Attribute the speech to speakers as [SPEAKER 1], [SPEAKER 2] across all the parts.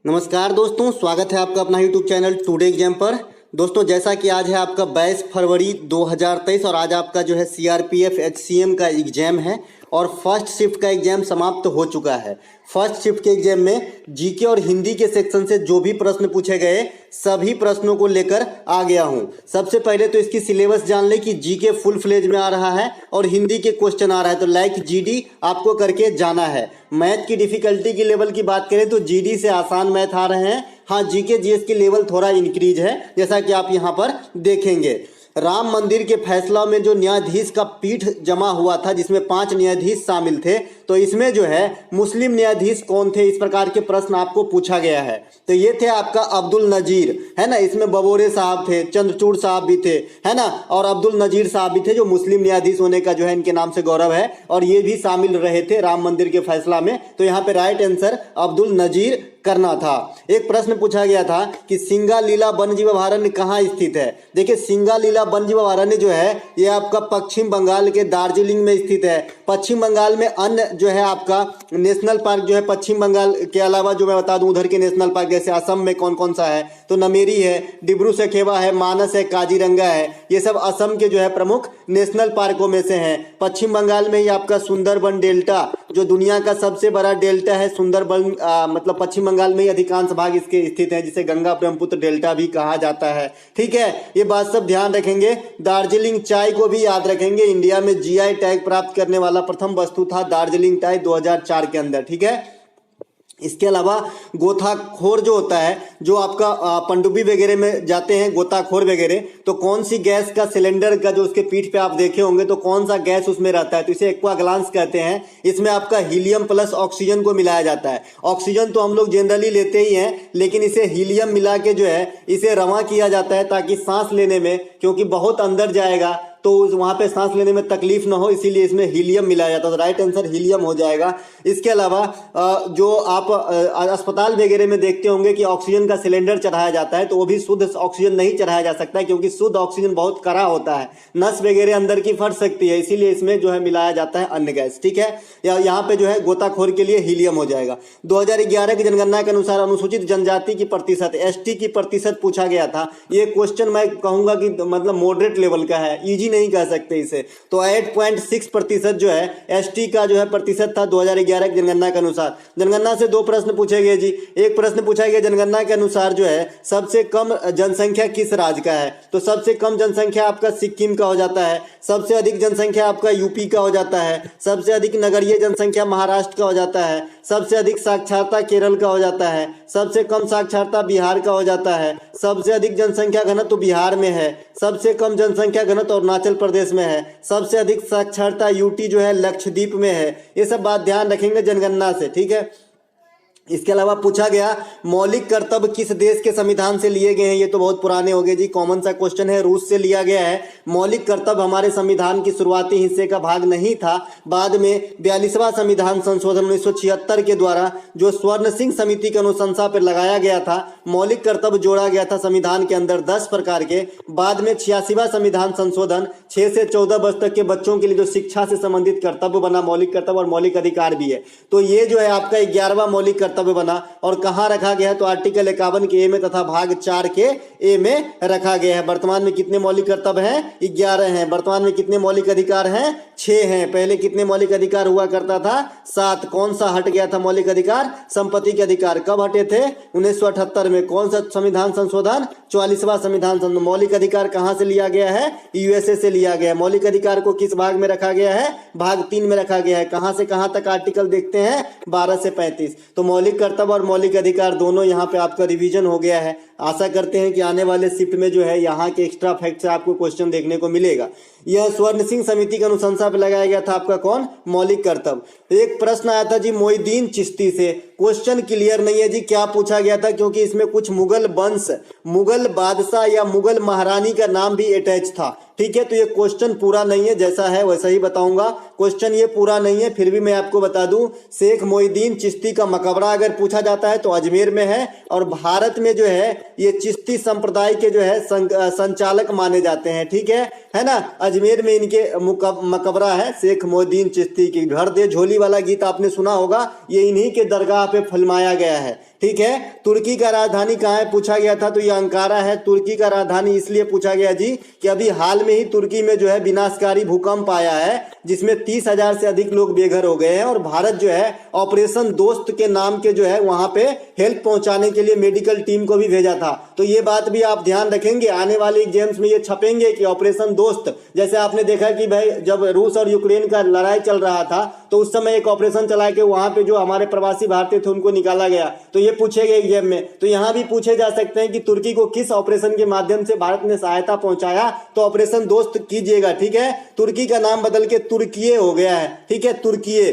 [SPEAKER 1] नमस्कार दोस्तों, स्वागत है आपका अपना यूट्यूब चैनल टुडे एग्जाम पर। दोस्तों, जैसा कि आज है आपका 22 फरवरी 2023 और आज आपका जो है सीआरपीएफ एचसीएम का एग्जाम है और फर्स्ट शिफ्ट का एग्जाम समाप्त हो चुका है। फर्स्ट शिफ्ट के एग्जाम में जीके और हिंदी के सेक्शन से जो भी प्रश्न पूछे गए सभी प्रश्नों को लेकर आ गया हूं। सबसे पहले तो इसकी सिलेबस जान ले कि जीके फुल फ्लेज में आ रहा है और हिंदी के क्वेश्चन आ रहा है, तो लाइक जीडी आपको करके जाना है। मैथ की डिफिकल्टी की लेवल की बात करें तो जीडी से आसान मैथ आ रहे हैं। हाँ, जीके जीएस की लेवल थोड़ा इंक्रीज है, जैसा कि आप यहाँ पर देखेंगे। राम मंदिर के फैसला में जो न्यायाधीश का पीठ जमा हुआ था, जिसमें 5 न्यायाधीश शामिल थे, तो इसमें जो है मुस्लिम न्यायाधीश कौन थे, इस प्रकार के प्रश्न आपको पूछा गया है। तो ये थे आपका अब्दुल नजीर, है ना। इसमें बबोरे साहब थे, चंद्रचूड़ साहब भी थे, है ना, और अब्दुल नजीर साहब भी थे, जो मुस्लिम न्यायाधीश होने का जो है इनके नाम से गौरव है, और ये भी शामिल रहे थे राम मंदिर के फैसला में। तो यहाँ पे राइट आंसर अब्दुल नजीर करना था। एक प्रश्न पूछा गया था कि सिंगालीला वन्यजीव अभयारण्य कहाँ स्थित है। देखिए, सिंगालीला वन्यजीव अभयारण्य जो है ये आपका पश्चिम बंगाल के दार्जिलिंग में स्थित है। पश्चिम बंगाल में अन्य जो है आपका नेशनल पार्क जो है पश्चिम बंगाल के अलावा जो मैं बता दूं उधर के नेशनल पार्क जैसे असम में कौन कौन सा है, तो नमेरी है, डिब्रू सखेबा है, मानस है, काजीरंगा है। ये सब असम के जो है प्रमुख नेशनल पार्कों में से हैं। पश्चिम बंगाल में ही आपका सुंदरबन डेल्टा, जो दुनिया का सबसे बड़ा डेल्टा है, सुंदरबन मतलब पश्चिम बंगाल में ही अधिकांश भाग इसके स्थित है, जिसे गंगा ब्रह्मपुत्र डेल्टा भी कहा जाता है। ठीक है, ये बात सब ध्यान रखेंगे। दार्जिलिंग चाय को भी याद रखेंगे। इंडिया में जीआई टैग प्राप्त करने वाला प्रथम वस्तु था दार्जिलिंग चाय 2004 के अंदर। ठीक है, इसके अलावा गोताखोर जो होता है, जो आपका पनडुब्बी वगैरह में जाते हैं गोताखोर वगैरह, तो कौन सी गैस का सिलेंडर का जो उसके पीठ पे आप देखे होंगे तो कौन सा गैस उसमें रहता है, तो इसे एक्वाग्लांस कहते हैं। इसमें आपका हीलियम प्लस ऑक्सीजन को मिलाया जाता है। ऑक्सीजन तो हम लोग जनरली लेते ही हैं, लेकिन इसे हीलियम मिला के जो है इसे रवा किया जाता है, ताकि सांस लेने में, क्योंकि बहुत अंदर जाएगा तो वहां पे सांस लेने में तकलीफ ना हो, इसीलिए इसमें हीलियम मिलाया जाता है। तो राइट आंसर हीलियम हो जाएगा। इसके अलावा जो आप अस्पताल वगैरह में देखते होंगे कि ऑक्सीजन का सिलेंडर चढ़ाया जाता है, तो वो भी शुद्ध ऑक्सीजन नहीं चढ़ाया जा सकता है, क्योंकि शुद्ध ऑक्सीजन बहुत कड़ा होता है, नस वगैरह अंदर की फट सकती है, इसीलिए इसमें जो है मिलाया जाता है अन्य गैस। ठीक है, यहाँ पे जो है गोताखोर के लिए हीलियम हो जाएगा। 2011 की जनगणना के अनुसार अनुसूचित जनजाति की प्रतिशत, एसटी की प्रतिशत पूछा गया था। ये क्वेश्चन मैं कहूंगा कि मतलब मॉडरेट लेवल का है, इजी नहीं कह सकते इसे। तो 8.6% जो है एसटी का जो है प्रतिशत था 2011 की जनगणना के अनुसार। जनगणना से 2 प्रश्न पूछे गए जी। एक प्रश्न पूछा गया जनगणना के अनुसार जो है सबसे कम जनसंख्या किस राज्य का है, तो सबसे कम जनसंख्या आपका सिक्किम का हो जाता है, सबसे अधिक जनसंख्या आपका यूपी का हो जाता है, सबसे अधिक नगरीय जनसंख्या महाराष्ट्र का हो जाता है, सबसे अधिक साक्षरता केरल का हो जाता है, सबसे कम साक्षरता बिहार का हो जाता है, सबसे अधिक जनसंख्या घनत्व बिहार में है, सबसे कम जनसंख्या घनत्व अरुणाचल प्रदेश में है, सबसे अधिक साक्षरता यूटी जो है लक्षद्वीप में है। ये सब बात ध्यान रखेंगे जनगणना से। ठीक है, इसके अलावा पूछा गया मौलिक कर्तव्य किस देश के संविधान से लिए गए हैं। ये तो बहुत पुराने हो गए जी, कॉमन सा क्वेश्चन है, रूस से लिया गया है। मौलिक कर्तव्य हमारे संविधान की शुरुआती हिस्से का भाग नहीं था। बाद में 42वां संविधान संशोधन 1976 के द्वारा जो स्वर्ण सिंह समिति की अनुशंसा पर लगाया गया था, मौलिक कर्तव्य जोड़ा गया था संविधान के अंदर 10 प्रकार के। बाद में 86वां संविधान संशोधन 6 से 14 वर्ष तक के बच्चों के लिए जो शिक्षा से संबंधित कर्तव्य बना, मौलिक कर्तव्य और मौलिक अधिकार भी है। तो ये जो है आपका 11वां मौलिक कर्तव्य बना और कहां रखा गया है, तो आर्टिकल 51 के ए में तथा भाग 4 के ए में रखा गया है। वर्तमान में कितने मौलिक कर्तव्य हैं? 11 हैं। वर्तमान में कितने मौलिक अधिकार हैं? 6 हैं। पहले कितने मौलिक अधिकार हुआ करता था? 7। कौन सा हट गया था मौलिक अधिकार? संपत्ति के अधिकार। कब हटे थे? 1978 में। कौन सा संविधान संशोधन? 44वां संविधान संशोधन। मौलिक अधिकार कहां से लिया गया है? यूएसए से लिया गया है। मौलिक अधिकार को किस भाग में रखा गया है? भाग 3 में रखा गया है। कहां से कहां तक आर्टिकल देखते हैं? 12 से 35। तो मौलिक कर्तव्य और मौलिक अधिकार दोनों यहाँ पे आपका रिवीजन हो गया है। आशा करते हैं कि आने वाले शिफ्ट में जो है यहाँ के एक्स्ट्रा फैक्ट से आपको क्वेश्चन देखने को मिलेगा। यह स्वर्ण सिंह समिति की अनुशंसा पे लगाया गया था आपका कौन? मौलिक कर्तव्य। एक प्रश्न आया था जी मोइनुद्दीन चिश्ती से, क्वेश्चन क्लियर नहीं है जी क्या पूछा गया था, क्योंकि इसमें कुछ मुगल वंश, मुगल बादशाह या मुगल महारानी का नाम भी अटैच था। ठीक है, तो ये क्वेश्चन पूरा नहीं है, जैसा है वैसा ही बताऊंगा। क्वेश्चन ये पूरा नहीं है, फिर भी मैं आपको बता दूं, शेख मोइनुद्दीन चिश्ती का मकबरा अगर पूछा जाता है तो अजमेर में है, और भारत में जो है ये चिश्ती संप्रदाय के जो है संचालक माने जाते हैं। ठीक है ना। अजमेर में इनके मकबरा है शेख मोइनुद्दीन चिश्ती की। घर दे झोली वाला गीत आपने सुना होगा, ये इन्हीं के दरगाह पे फिल्माया गया है। ठीक है, तुर्की का राजधानी कहाँ है पूछा गया था, तो ये अंकारा है। तुर्की का राजधानी इसलिए पूछा गया जी कि अभी हाल में ही तुर्की में जो है विनाशकारी भूकंप आया है, जिसमें 30,000 से अधिक लोग बेघर हो गए हैं, और भारत जो है ऑपरेशन दोस्त के नाम के जो है वहां पे हेल्प पहुंचाने के लिए मेडिकल टीम को भी भेजा था। तो ये बात भी आप ध्यान रखेंगे, आने वाले एग्जाम्स में ये छपेंगे कि ऑपरेशन दोस्त, जैसे आपने देखा कि भाई जब रूस और यूक्रेन का लड़ाई चल रहा था तो उस समय एक ऑपरेशन चला के वहां पे जो हमारे प्रवासी भारतीय थे उनको निकाला गया, तो ये पूछे गए एग्जाम में। तो यहाँ भी पूछे जा सकते हैं कि तुर्की को किस ऑपरेशन के माध्यम से भारत ने सहायता पहुंचाया, तो ऑपरेशन दोस्त कीजिएगा। ठीक है, तुर्की का नाम बदल के तुर्कीये हो गया है। ठीक है, तुर्कीये।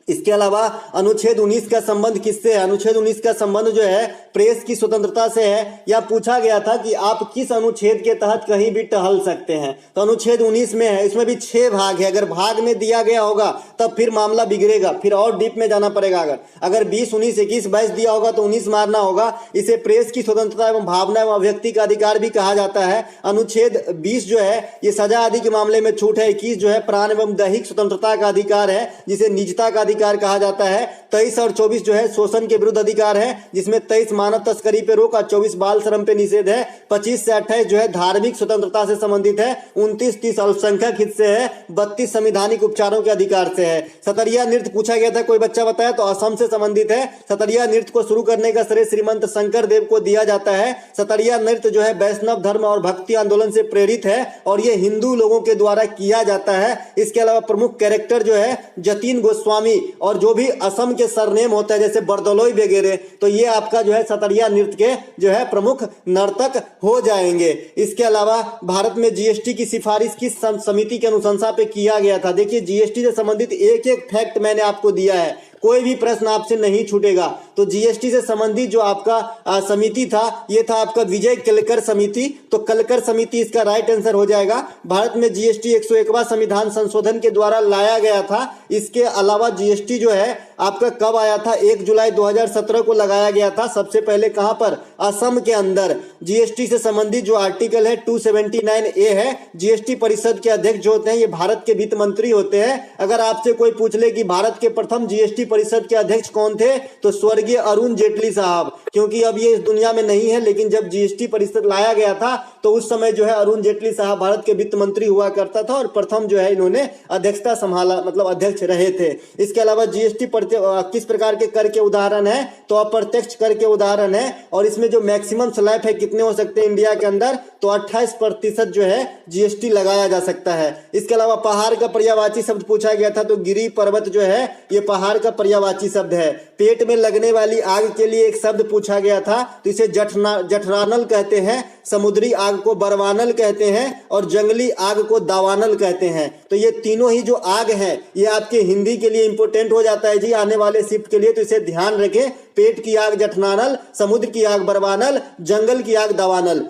[SPEAKER 1] इसके अलावा अनुच्छेद 19 का संबंध किससे है? अनुच्छेद 19 का संबंध जो है प्रेस की स्वतंत्रता से है। या पूछा गया था कि आप किस अनुच्छेद के तहत कहीं भी टहल सकते हैं, तो अनुच्छेद 19 में है। इसमें भी 6 भाग है, अगर भाग में दिया गया होगा तब फिर मामला बिगड़ेगा, फिर और डीप में जाना पड़ेगा। अगर 20, 19, 21, 22 दिया होगा तो 19 मारना होगा। इसे प्रेस की स्वतंत्रता एवं भावना एवं अभिव्यक्ति का अधिकार भी कहा जाता है। अनुच्छेद 20 जो है ये सजा आदि के मामले में छूट है। 21 जो है प्राण एवं दैहिक स्वतंत्रता का अधिकार है, जिसे निजता का अधिकार कहा जाता है। 23 और 24 जो है शोषण के विरुद्ध अधिकार है, जिसमें 23 मानव तस्करी पे रोक और 24 बाल श्रम पे निषेध है। 25 से 28 जो है धार्मिक स्वतंत्रता से संबंधित है। 29, 30 अल्पसंख्यक हित से है। 32 संवैधानिक उपचारों के अधिकार से है। सतरिया नृत्य पूछा गया था, कोई बच्चा बताया, तो असम से संबंधित है। सतरिया नृत्य को शुरू करने का श्रेय श्रीमंत शंकर देव को दिया जाता है। सतरिया नृत्य जो है वैष्णव धर्म और भक्ति आंदोलन से प्रेरित है और ये हिंदू लोगों के द्वारा किया जाता है। इसके अलावा प्रमुख कैरेक्टर जो है जतीन गोस्वामी, और जो भी असम के सरनेम होता है जैसे बरदलोई वगैरह, तो ये आपका जो है सतरिया नृत्य के जो है प्रमुख नर्तक हो जाएंगे। इसके अलावा भारत में जीएसटी की सिफारिश किस समिति की अनुशंसा पे किया गया था? देखिए, जीएसटी से संबंधित एक एक फैक्ट मैंने आपको दिया है, कोई भी प्रश्न आपसे नहीं छूटेगा। तो जीएसटी से संबंधित जो आपका समिति था ये था आपका विजय केलकर समिति, तो केलकर समिति इसका राइट आंसर हो जाएगा। भारत में जीएसटी 101वां संविधान संशोधन के द्वारा लाया गया था। इसके अलावा जीएसटी जो है आपका कब आया था? 1 जुलाई 2017 को लगाया गया था। सबसे पहले कहां पर? असम के अंदर। जीएसटी से संबंधित जो आर्टिकल है 279A है। जीएसटी परिषद के अध्यक्ष जो होते हैं ये भारत के वित्त मंत्री होते हैं। अगर आपसे कोई पूछ ले कि भारत के प्रथम जीएसटी परिषद के अध्यक्ष कौन थे, तो स्वर्गीय अरुण जेटली साहब, क्योंकि अब ये इस दुनिया में नहीं है, लेकिन जब जीएसटी परिषद लाया गया था तो उस समय जो है अरुण जेटली साहब भारत के वित्त मंत्री हुआ करता था और प्रथम जो है इन्होंने अध्यक्षता संभाला, मतलब अध्यक्ष रहे थे। इसके अलावा जीएसटी किस प्रकार के कर के उदाहरण है? तो अप्रत्यक्ष कर के उदाहरण है, और इसमें जो मैक्सिमम स्लैब है कितने हो सकते हैं इंडिया के अंदर? तो 28% जो है जीएसटी लगाया जा सकता है। इसके अलावा पहाड़ का पर्यायवाची शब्द पूछा गया था, तो गिरी पर्वत जो है ये पहाड़ का पर्यायवाची शब्द है। पेट में लगने वाली आग के लिए एक शब्द पूछा गया था, तो इसे जठरानल कहते हैं। समुद्री आग को बरवानल कहते हैं और जंगली आग को दावानल कहते हैं। तो ये तीनों ही जो आग है ये आपके हिंदी के लिए इंपोर्टेंट हो जाता है जी आने वाले शिफ्ट के लिए, तो इसे ध्यान रखें। पेट की आग जठरानल, समुद्र की आग बरवानल, जंगल की आग दावानल।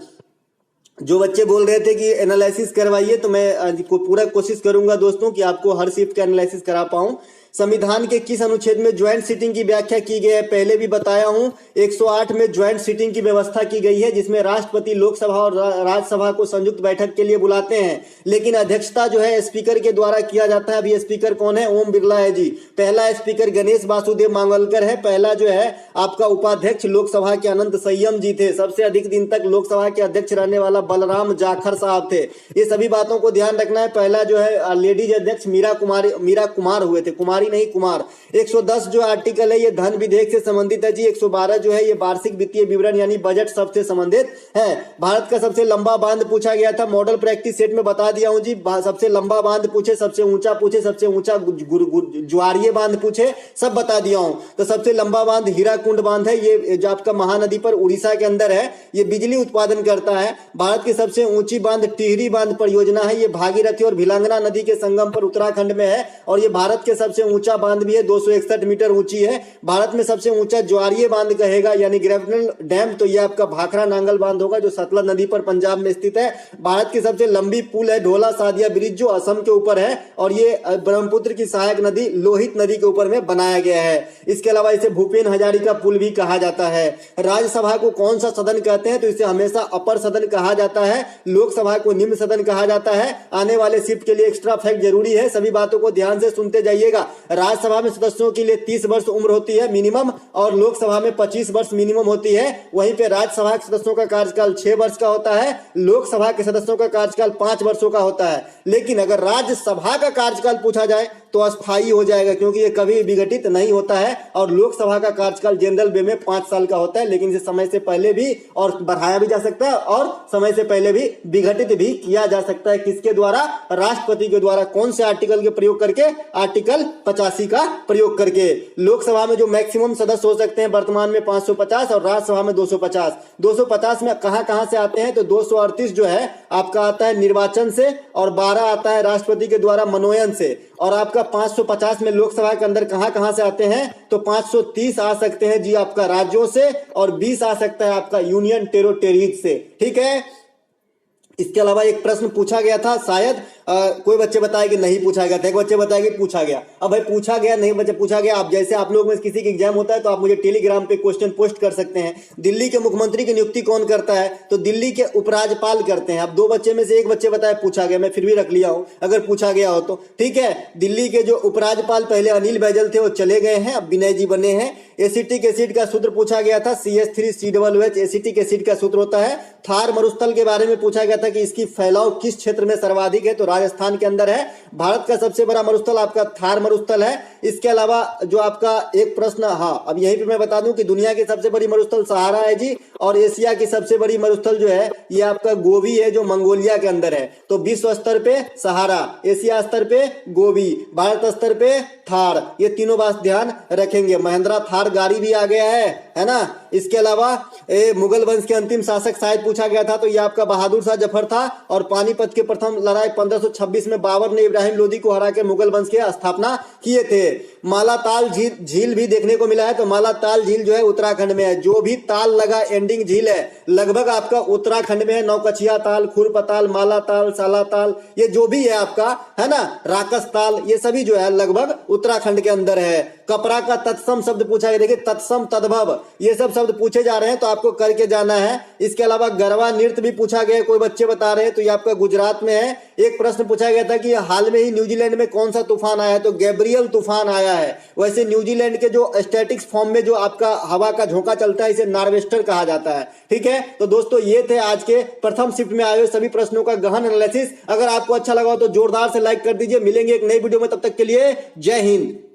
[SPEAKER 1] जो बच्चे बोल रहे थे कि एनालिसिस करवाइए, तो मैं पूरा कोशिश करूंगा दोस्तों कि आपको हर शिफ्ट का एनालिसिस करा पाऊं। संविधान के किस अनुच्छेद में ज्वाइंट सीटिंग की व्याख्या की गई है? पहले भी बताया हूं, 108 में ज्वाइंट सीटिंग की व्यवस्था की गई है, जिसमें राष्ट्रपति लोकसभा और राज्यसभा को संयुक्त बैठक के लिए बुलाते हैं, लेकिन अध्यक्षता जो है स्पीकर के द्वारा किया जाता है। अभी स्पीकर कौन है? ओम बिरला है जी। पहला स्पीकर गणेश वासुदेव मांवलकर है। पहला जो है आपका उपाध्यक्ष लोकसभा के अनंत संयम जी थे। सबसे अधिक दिन तक लोकसभा के अध्यक्ष रहने वाला बलराम जाखर साहब थे। ये सभी बातों को ध्यान रखना है। पहला जो है लेडीज अध्यक्ष मीरा कुमार हुए थे, कुमारी नहीं कुमार। 110 जो आर्टिकल है ये धन विधेयक से संबंधित है जी। 112 जो है ये वार्षिक वित्तीय विवरण यानी बजट सबसे संबंधित है। भारत का सबसे लंबा बांध पूछा गया था, मॉडल प्रैक्टिस सेट में बता दिया हूं जी। सबसे लंबा बांध पूछे, सबसे ऊंचा पूछे, सबसे ऊंचा ज्वारीय बांध पूछे, सब बता दिया हूं। तो सबसे लंबा बांध हीराकुंड बांध है, ये जो आपका महानदी पर उड़ीसा के अंदर है, ये बिजली उत्पादन करता है। भारत की सबसे ऊंची बांध टिहरी बांध परियोजना है, ये भागीरथी और भिलांगना नदी के संगम पर उत्तराखंड में है, और ये भारत के सबसे ऊंचा बांध भी है, 261 मीटर ऊंची है। भारत में सबसे ऊंचा ज्वारीय बांध कहेगा यानी ग्रेविटल डैम, तो ये आपका भाखड़ा नांगल बांध होगा जो सतलज नदी पर पंजाब में स्थित है। भारत की सबसे लंबी पुल है ढोला सादिया ब्रिज, जो असम के ऊपर है, और ये ब्रह्मपुत्र की सहायक नदी लोहित नदी के ऊपर में बनाया गया है। इसके अलावा इसे भूपेन हजारिका पुल भी कहा जाता है। राज्यसभा को कौन सा सदन कहते हैं? तो इसे हमेशा अपर सदन कहा जाता है। लोकसभा को निम्न सदन कहा जाता है। आने वाले शिफ्ट के लिए एक्स्ट्रा फैक्ट जरूरी है, सभी बातों को ध्यान से सुनते जाइएगा। राज्यसभा में सदस्यों के लिए 30 वर्ष उम्र होती है मिनिमम, और लोकसभा में 25 वर्ष मिनिमम होती है। वहीं पे राज्यसभा के सदस्यों का कार्यकाल 6 वर्ष का होता है, लोकसभा के सदस्यों का कार्यकाल 5 वर्षों का होता है। लेकिन अगर राज्यसभा का कार्यकाल पूछा जाए तो अस्थायी हो जाएगा, क्योंकि ये कभी विघटित नहीं होता है। और लोकसभा का कार्यकाल जनरल वे में 5 साल का होता है, लेकिन इसे समय से पहले भी और बढ़ाया भी जा सकता है और समय से पहले भी विघटित भी किया जा सकता है। किसके द्वारा? राष्ट्रपति के द्वारा। कौन से आर्टिकल के प्रयोग करके? आर्टिकल 85 का प्रयोग करके। लोकसभा में जो मैक्सिमम सदस्य हो सकते हैं वर्तमान में 550 और राज्यसभा में 250। 250 में कहां से आते हैं? तो 238 जो है आपका आता है निर्वाचन से, और 12 आता है राष्ट्रपति के द्वारा मनोनयन से। और आपका 550 में लोकसभा के अंदर कहां से आते हैं? तो 530 आ सकते हैं जी आपका राज्यों से, और 20 आ सकता है आपका यूनियन टेरिटरीज से। ठीक है। इसके अलावा एक प्रश्न पूछा गया था, शायद कोई बच्चे बताए कि नहीं पूछा गया था, एक बच्चे बताए कि पूछा गया। अब भाई पूछा गया नहीं बच्चे पूछा गया, आप जैसे आप लोग में किसी की एग्जाम होता है तो आप मुझे टेलीग्राम पे क्वेश्चन पोस्ट कर सकते हैं। दिल्ली के मुख्यमंत्री की नियुक्ति कौन करता है? तो दिल्ली के उपराज्यपाल करते हैं। अब 2 बच्चे में से एक बच्चे बताए पूछा गया, मैं फिर भी रख लिया हूं अगर पूछा गया हो तो। ठीक है। दिल्ली के जो उपराज्यपाल पहले अनिल बैजल थे वो चले गए हैं, अब विनय जी बने हैं। एसिटिक एसिड का सूत्र पूछा गया था, CH3COOH एसिटिक एसिड का सूत्र होता है। थार मरुस्थल के बारे में पूछा गया था कि इसकी फैलाव किस क्षेत्र में सर्वाधिक है? तो राजस्थान के अंदर है। भारत का सबसे बड़ा मरुस्थल आपका थार मरुस्थल है। इसके अलावा जो आपका एक प्रश्न, हाँ अब यहीं पे मैं बता दूं कि दुनिया की सबसे बड़ी मरुस्थल सहारा है जी, और एशिया की सबसे बड़ी मरुस्थल जो है ये आपका गोबी है जो मंगोलिया के अंदर है। तो विश्व स्तर पे सहारा, एशिया स्तर पे गोबी, भारत स्तर पे थार, ये तीनों बात ध्यान रखेंगे। महिंद्रा थार गाड़ी भी आ गया है ना। इसके अलावा मुगल वंश के अंतिम शासक शायद पूछा गया था, तो ये आपका बहादुर शाह जफर था। और पानीपत के प्रथम लड़ाई 1526 में बाबर ने इब्राहिम लोदी को हरा के मुगल वंश की स्थापना किए थे। मालाताल झील भी देखने को मिला है, तो मालाताल झील जो है उत्तराखंड में है। जो भी ताल लगा एंडिंग झील है लगभग आपका उत्तराखंड में है। नौकचिया ताल, खुरपताल, मालाताल, सालाताल, ये जो भी है आपका है ना, राकस ताल, ये सभी जो है लगभग उत्तराखंड के अंदर है। कपड़ा का तत्सम शब्द पूछा गया, देखिए तत्सम, तद्भव, ये सब शब्द पूछे जा रहे हैं तो आपको करके जाना है। इसके अलावा गरबा नृत्य भी पूछा गया, कोई बच्चे बता रहे हैं, तो ये आपका गुजरात में है। एक प्रश्न पूछा गया था कि हाल में ही न्यूजीलैंड में कौन सा तूफान आया है? तो गैब्रियल तूफान आया है। वैसे न्यूजीलैंड के जो स्टैटिक्स फॉर्म में जो आपका हवा का झोंका चलता है इसे नॉर्वेस्टर कहा जाता है। ठीक है। तो दोस्तों ये थे आज के प्रथम शिफ्ट में आए हुए सभी प्रश्नों का गहन एनालिसिस। अगर आपको अच्छा लगा हो तो जोरदार से लाइक कर दीजिए। मिलेंगे एक नई वीडियो में, तब तक के लिए जय हिंद।